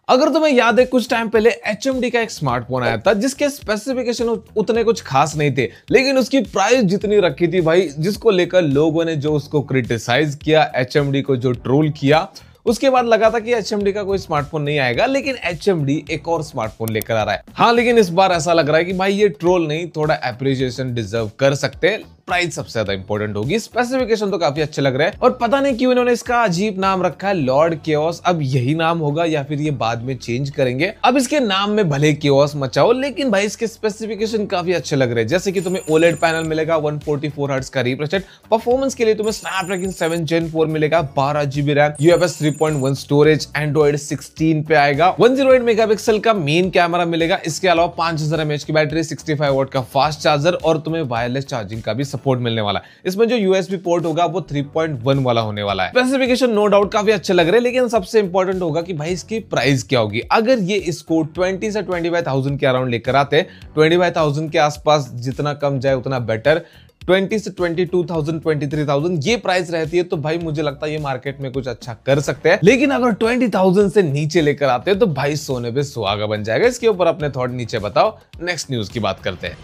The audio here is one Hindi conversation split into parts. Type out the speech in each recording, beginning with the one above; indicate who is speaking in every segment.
Speaker 1: अगर तुम्हें याद है कुछ टाइम पहले HMD का एक स्मार्टफोन आया था जिसके स्पेसिफिकेशन उतने कुछ खास नहीं थे, लेकिन उसकी प्राइस जितनी रखी थी भाई, जिसको लेकर लोगों ने जो उसको क्रिटिसाइज किया, HMD को जो ट्रोल किया, उसके बाद लगा था कि HMD का कोई स्मार्टफोन नहीं आएगा, लेकिन HMD एक और स्मार्टफोन लेकर आ रहा है। हाँ, लेकिन इस बार ऐसा लग रहा है कि भाई ये ट्रोल नहीं, थोड़ा एप्रिसिएशन डिजर्व कर सकते हैं। प्राइस सबसे ज्यादा इंपॉर्टेंट होगी, स्पेसिफिकेशन तो काफी अच्छे लग रहे हैं और पता नहीं क्यों इन्होंने इसका अजीब नाम रखा है, लॉर्ड केओस। अब यही नाम होगा या फिर ये बाद में चेंज करेंगे। अब इसके नाम में भले केओस मचाओ, लेकिन भाई इसके स्पेसिफिकेशन काफी अच्छे लग रहे हैं। जैसे कि तुम्हें OLED पैनल मिलेगा, 144 हर्ट्ज का रिफ्रेश रेट, परफॉर्मेंस के लिए तुम्हें स्नैपड्रैगन 7 Gen 4 मिलेगा, 12 GB RAM, UFS 3.1 storage, Android 16 पे आएगा, 108 मेगापिक्सल का मेन कैमरा मिलेगा। इसके अलावा 5000 mAh की बैटरी, 65 वाट का फास्ट चार्जर और तुम्हें वायरलेस चार्जिंग का भी सपोर्ट मिलने वाला है। इसमें जो USB पोर्ट होगा वो 3.1 वाला होने वाला है। स्पेसिफिकेशन नो डाउट काफी अच्छे लग रहे हैं, लेकिन सबसे इंपॉर्टेंट होगा कि भाई इसकी प्राइस क्या होगी। अगर ये इसको 20 से 25,000 के अराउंड लेकर आते, 25,000 के आसपास जितना कम जाए उतना बेटर, 20 से 22,000 23,000 ये प्राइस रहती है तो भाई मुझे लगता है ये मार्केट में कुछ अच्छा कर सकते हैं। लेकिन अगर 20,000 से नीचे लेकर आते हैं तो भाई सोने पे सुहागा बन जाएगा। इसके ऊपर अपने थॉट नीचे बताओ। नेक्स्ट न्यूज की बात करते हैं।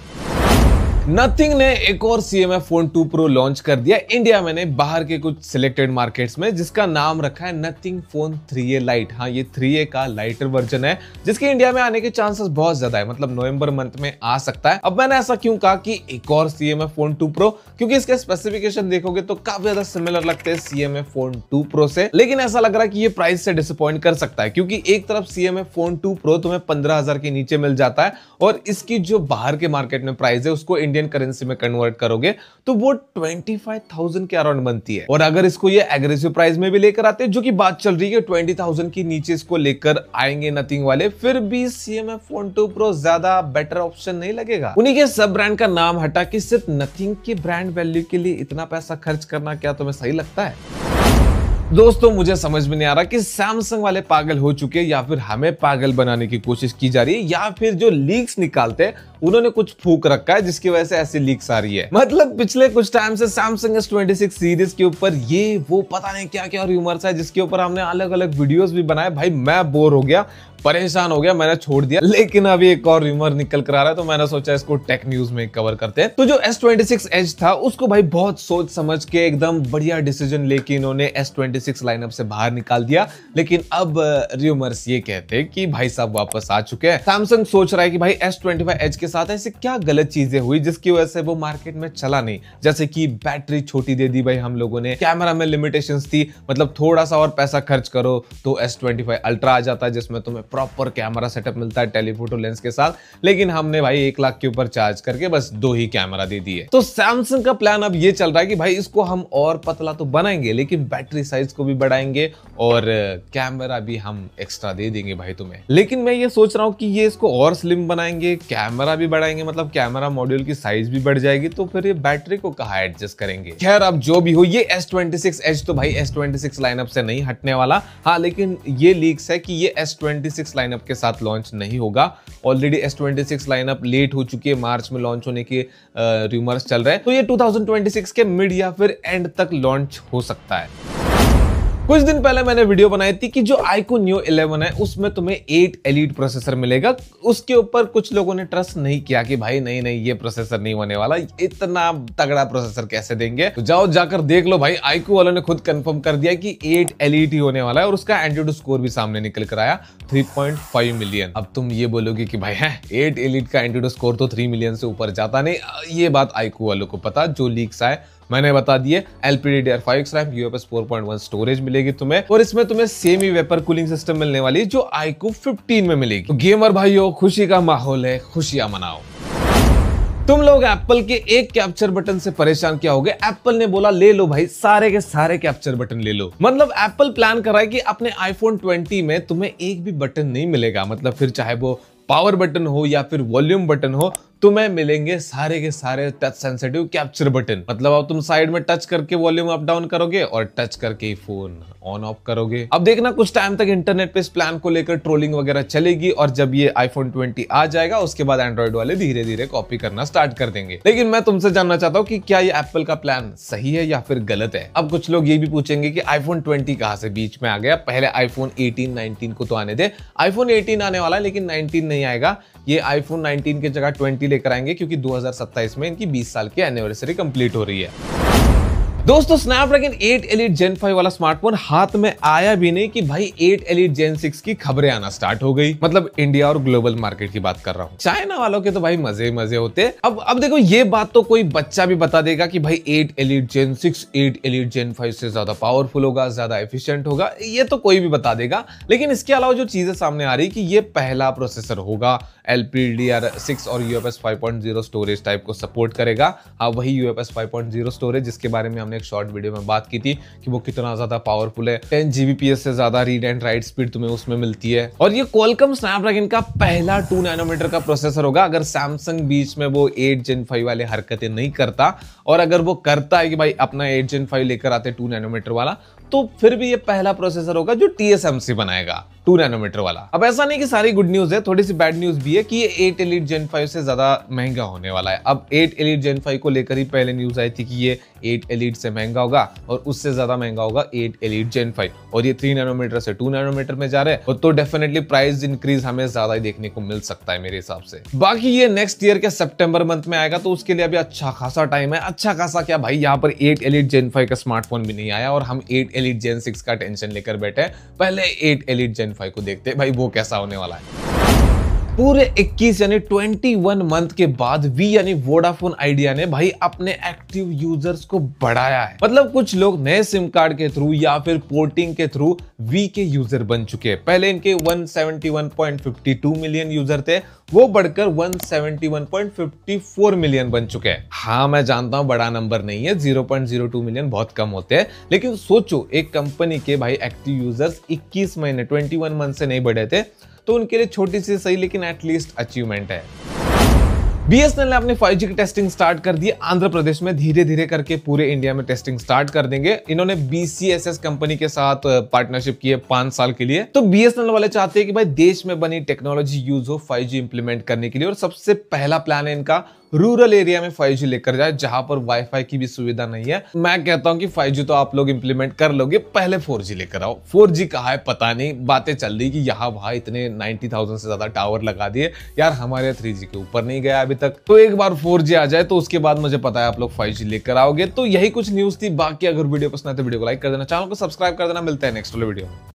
Speaker 1: नथिंग ने एक और CMF फोन 2 Pro लॉन्च कर दिया इंडिया में नहीं, बाहर के कुछ सिलेक्टेड मार्केट्स में, जिसका नाम रखा है नथिंग फोन 3A लाइट। हाँ, ये 3A का लाइटर वर्जन है जिसके इंडिया में आने के चांसेस बहुत ज्यादा है, मतलब नवंबर मंथ में आ सकता है। अब मैंने ऐसा क्यों कहा कि एक और CMF फोन 2 Pro, क्योंकि इसके स्पेसिफिकेशन देखोगे तो काफी ज्यादा सिमिलर लगते हैं CMF फोन 2 Pro से, लेकिन ऐसा लग रहा है कि ये प्राइस से डिसअपॉइंट कर सकता है, क्योंकि एक तरफ CMF फोन 2 Pro तुम्हें 15,000 के नीचे मिल जाता है और इसकी जो बाहर के मार्केट में प्राइस है उसको इंडियन करेंसी में कन्वर्ट करोगे तो वो 25,000 के अराउंड बनती है। और अगर इसको ये एग्रेसिव प्राइस में भी लेकर आते हैं, जो कि बात चल रही है 20,000 के नीचे इसको लेकर आएंगे नथिंग वाले, फिर भी CMF फोन 2 Pro ज्यादा बेटर ऑप्शन नहीं लगेगा। उन्हीं के सब ब्रांड का नाम हटा के सिर्फ नथिंग की ब्रांड वैल्यू के लिए इतना पैसा खर्च करना क्या तुम्हें सही लगता है? दोस्तों, मुझे समझ में नहीं आ रहा कि सैमसंग वाले पागल हो चुके हैं या फिर हमें पागल बनाने की कोशिश की जा रही है, या फिर जो लीक्स निकालते हैं उन्होंने कुछ फूक रखा है जिसकी वजह से ऐसी लीक्स आ रही है। मतलब पिछले कुछ टाइम से सैमसंग S26 सीरीज के ऊपर ये वो पता नहीं क्या क्या रूमर्स है, जिसके ऊपर हमने अलग अलग वीडियोस भी बनाए। भाई मैं बोर हो गया, परेशान हो गया, मैंने छोड़ दिया। लेकिन अभी एक और रूमर निकल कर आ रहा है तो मैंने सोचा इसको टेक न्यूज में कवर करते हैं। तो जो S26 Edge था उसको भाई बहुत सोच समझ के एकदम बढ़िया डिसीजन लेके इन्होंने S26 लाइनअप से बाहर निकाल दिया। लेकिन अब रूमर्स ये कहते हैं कि भाई साहब वापस आ चुके हैं। सैमसंग सोच रहा है कि भाई S25 Edge के साथ ऐसे क्या गलत चीजें हुई जिसकी वजह से वो मार्केट में चला नहीं। जैसे कि बैटरी छोटी दे दी भाई हम लोगों ने, कैमरा में लिमिटेशंस थी, मतलब थोड़ा सा और पैसा खर्च करो तो S25 Ultra आ जाता है जिसमें तुम्हें प्रॉपर कैमरा सेटअप मिलता है टेलीफोटो लेंस के साथ। लेकिन हमने भाई 1 लाख के ऊपर चार्ज करके बस 2 ही कैमरा दे दिए। तो सैमसंग का प्लान अब ये चल रहा है कि भाई इसको हम और पतला तो बनाएंगे, लेकिन बैटरी साइज को भी बढ़ाएंगे और कैमरा भी हम एक्स्ट्रा दे देंगे भाई तुम्हें। लेकिन मैं ये सोच रहा हूँ कि ये इसको और स्लिम बनाएंगे, कैमरा भी बढ़ाएंगे, मतलब कैमरा मॉड्यूल की साइज भी बढ़ जाएगी, तो फिर ये बैटरी को कहाँ एडजस्ट करेंगे। खैर, अब जो भी हो, ये S26 Edge तो भाई S26 लाइनअप से नहीं हटने वाला। हाँ, लेकिन ये लीक्स है कि ये S26 लाइनअप के साथ लॉन्च नहीं होगा। ऑलरेडी S26 लाइनअप लेट हो चुकी है, मार्च में लॉन्च होने के रूमर्स चल रहे हैं, तो ये 2026 के मिड या फिर एंड तक लॉन्च हो सकता है। कुछ दिन पहले मैंने वीडियो बनाई थी कि जो iQOO Neo 11 है उसमें तुम्हें 8 Elite प्रोसेसर मिलेगा। उसके ऊपर कुछ लोगों ने ट्रस्ट नहीं किया कि भाई नहीं ये प्रोसेसर नहीं होने वाला, इतना तगड़ा प्रोसेसर कैसे देंगे। तो जाओ जाकर देख लो भाई, iQOO वालों ने खुद कंफर्म कर दिया कि 8 Elite ही होने वाला है और उसका एंट्रीटू स्कोर भी सामने निकल कर आया 3.5 मिलियन। अब तुम ये बोलोगे कि भाई है 8 Elite का एंट्रीटू स्कोर तो 3 मिलियन से ऊपर जाता नहीं। ये बात iQOO वालों को पता, जो लीक्स आए मैंने बता दिए। LPDDR5X रैम, UFS 4.1 स्टोरेज मिलेगी तुम्हें और इसमें तुम्हें सेमी वेपर कूलिंग सिस्टम मिलने वाली है जो iQOO 15 में मिलेगी। तो गेमर भाइयों, खुशी का माहौल है, खुशियां मनाओ। तुम लोग एप्पल के एक कैप्चर बटन से परेशान क्या हो गए? एप्पल ने बोला ले लो भाई सारे के सारे कैप्चर बटन ले लो। मतलब एप्पल प्लान कर रहा है कि अपने iPhone 20 में तुम्हें एक भी बटन नहीं मिलेगा, मतलब फिर चाहे वो पावर बटन हो या फिर वॉल्यूम बटन हो, तुम्हें मिलेंगे सारे के सारे टच सेंसिटिव कैप्चर बटन। मतलब अब तुम साइड में टच करके वॉल्यूम अप डाउन करोगे और टच करके ही फोन ऑन ऑफ करोगे। अब देखना कुछ टाइम तक इंटरनेट पे इस प्लान को लेकर ट्रोलिंग वगैरह चलेगी और जब ये iPhone 20 आ जाएगा उसके बाद एंड्रॉइड वाले धीरे धीरे कॉपी करना स्टार्ट कर देंगे। लेकिन मैं तुमसे जानना चाहता हूँ कि क्या ये एप्पल का प्लान सही है या फिर गलत है। अब कुछ लोग ये भी पूछेंगे कि iPhone 20 कहां से बीच में आ गया, पहले iPhone 18 19 को तो आने दे। iPhone 18 आने वाला है लेकिन 19 नहीं आएगा। ये iPhone 19 की जगह 20 लेकर आएंगे क्योंकि 2027 में इनकी 20 साल की एनिवर्सरी कंप्लीट हो रही है। दोस्तों स्नैपड्रैगन 8 एलीट Gen 5 वाला स्मार्टफोन हाथ में आया भी नहीं कि भाई 8 एलीट Gen 6 की खबरें आना स्टार्ट हो गई। मतलब इंडिया और ग्लोबल मार्केट की बात कर रहा हूँ। चाइना वालों के तो भाई मजे ही मजे होते। अब देखो ये बात तो कोई बच्चा भी बता देगा कि भाई 8 एलीट Gen 6 8 एलीट Gen 5 से ज्यादा पावरफुल होगा, ज्यादा एफिशिएंट होगा, ये तो कोई भी बता देगा। लेकिन इसके अलावा जो चीजें सामने आ रही कि ये पहला प्रोसेसर होगा LPDDR6 और UFS 5.0 स्टोरेज टाइप को सपोर्ट करेगा। हाँ वही UFS 5.0 स्टोरेज जिसके बारे में हमने एक शॉर्ट वीडियो में बात की थी कि वो कितना ज्यादा पावरफुल है। 10 Gbps से ज्यादा रीड एंड राइट स्पीड तुम्हें उसमें मिलती है। और ये Qualcomm स्नैपड्रैगन का पहला 2 नैनोमीटर का प्रोसेसर होगा। अगर सैमसंग बीच में वो 8 Gen 5 वाले हरकतें नहीं करता और अगर वो करता है कि भाई अपना 8 Gen 5 लेकर आते 2 नैनोमीटर वाला, तो फिर भी ये पहला प्रोसेसर होगा जो TSMC बनाएगा 2 नैनोमीटर वाला। अब ऐसा नहीं कि सारी गुड न्यूज है, थोड़ी सी बैड न्यूज भी है कि ये 8 एलीट Gen 5 से ज्यादा महंगा होने वाला है। अब 8 एलीट Gen 5 को लेकर ही पहले न्यूज आई थी कि ये 8 एलीट से महंगा होगा और उससे ज्यादा महंगा होगा 8 एलीट Gen 5 और ये 3 नैनोमीटर से 2 नैनोमीटर में जा रहे हैं तो डेफिनेटली प्राइस इंक्रीज हमें ज्यादा ही देखने को मिल सकता है मेरे हिसाब से। बाकी ये नेक्स्ट ईयर के सितंबर मंथ में आएगा तो उसके लिए अभी अच्छा खासा टाइम है। अच्छा खासा क्या भाई, यहाँ पर 8 एलीट Gen 5 का स्मार्टफोन भी नहीं आया और हम 8 एलीट Gen 6 का टेंशन लेकर बैठे। पहले 8 एलीट Gen 5 को देखते भाई वो कैसा होने वाला है। पूरे 21 यानी 21 मंथ के बाद वी यानी वोडाफोन आइडिया ने भाई अपने एक्टिव यूजर्स को बढ़ाया है। मतलब कुछ लोग नए सिम कार्ड के थ्रू या फिर पोर्टिंग के थ्रू वी के यूजर बन चुके हैं। पहले इनके 171.52 मिलियन यूजर थे, वो बढ़कर 171.54 मिलियन बन चुके हैं। हाँ मैं जानता हूं बड़ा नंबर नहीं है, 0.02 मिलियन बहुत कम होते हैं, लेकिन सोचो एक कंपनी के भाई एक्टिव यूजर्स 21 महीने 21 मंथ से नहीं बढ़े थे तो उनके लिए छोटी सी सही लेकिन एटलीस्ट अचीवमेंट है। BSNL ने अपनी 5G की टेस्टिंग स्टार्ट कर दी। आंध्र प्रदेश में धीरे धीरे करके पूरे इंडिया में टेस्टिंग स्टार्ट कर देंगे। इन्होंने BCSS कंपनी के साथ पार्टनरशिप की है 5 साल के लिए। तो BSNL वाले चाहते हैं कि भाई देश में बनी टेक्नोलॉजी यूज हो 5G इंप्लीमेंट करने के लिए और सबसे पहला प्लान है इनका रूरल एरिया में 5G लेकर जाए जहां पर वाईफाई की भी सुविधा नहीं है। मैं कहता हूं कि 5G तो आप लोग इंप्लीमेंट कर लोगे, पहले 4G लेकर आओ। 4G कहाँ है पता नहीं, बातें चल रही कि यहाँ वहां इतने 90,000 से ज्यादा टावर लगा दिए यार, हमारे 3G के ऊपर नहीं गया अभी तक। तो एक बार 4G आ जाए तो उसके बाद मुझे पता है आप लोग 5G लेकर आओगे। तो यही कुछ न्यूज थी। बाकी अगर वीडियो पसंद आए तो वीडियो को लाइक कर देना, चैनल को सब्सक्राइब कर देना। मिलते हैं नेक्स्ट वीडियो में।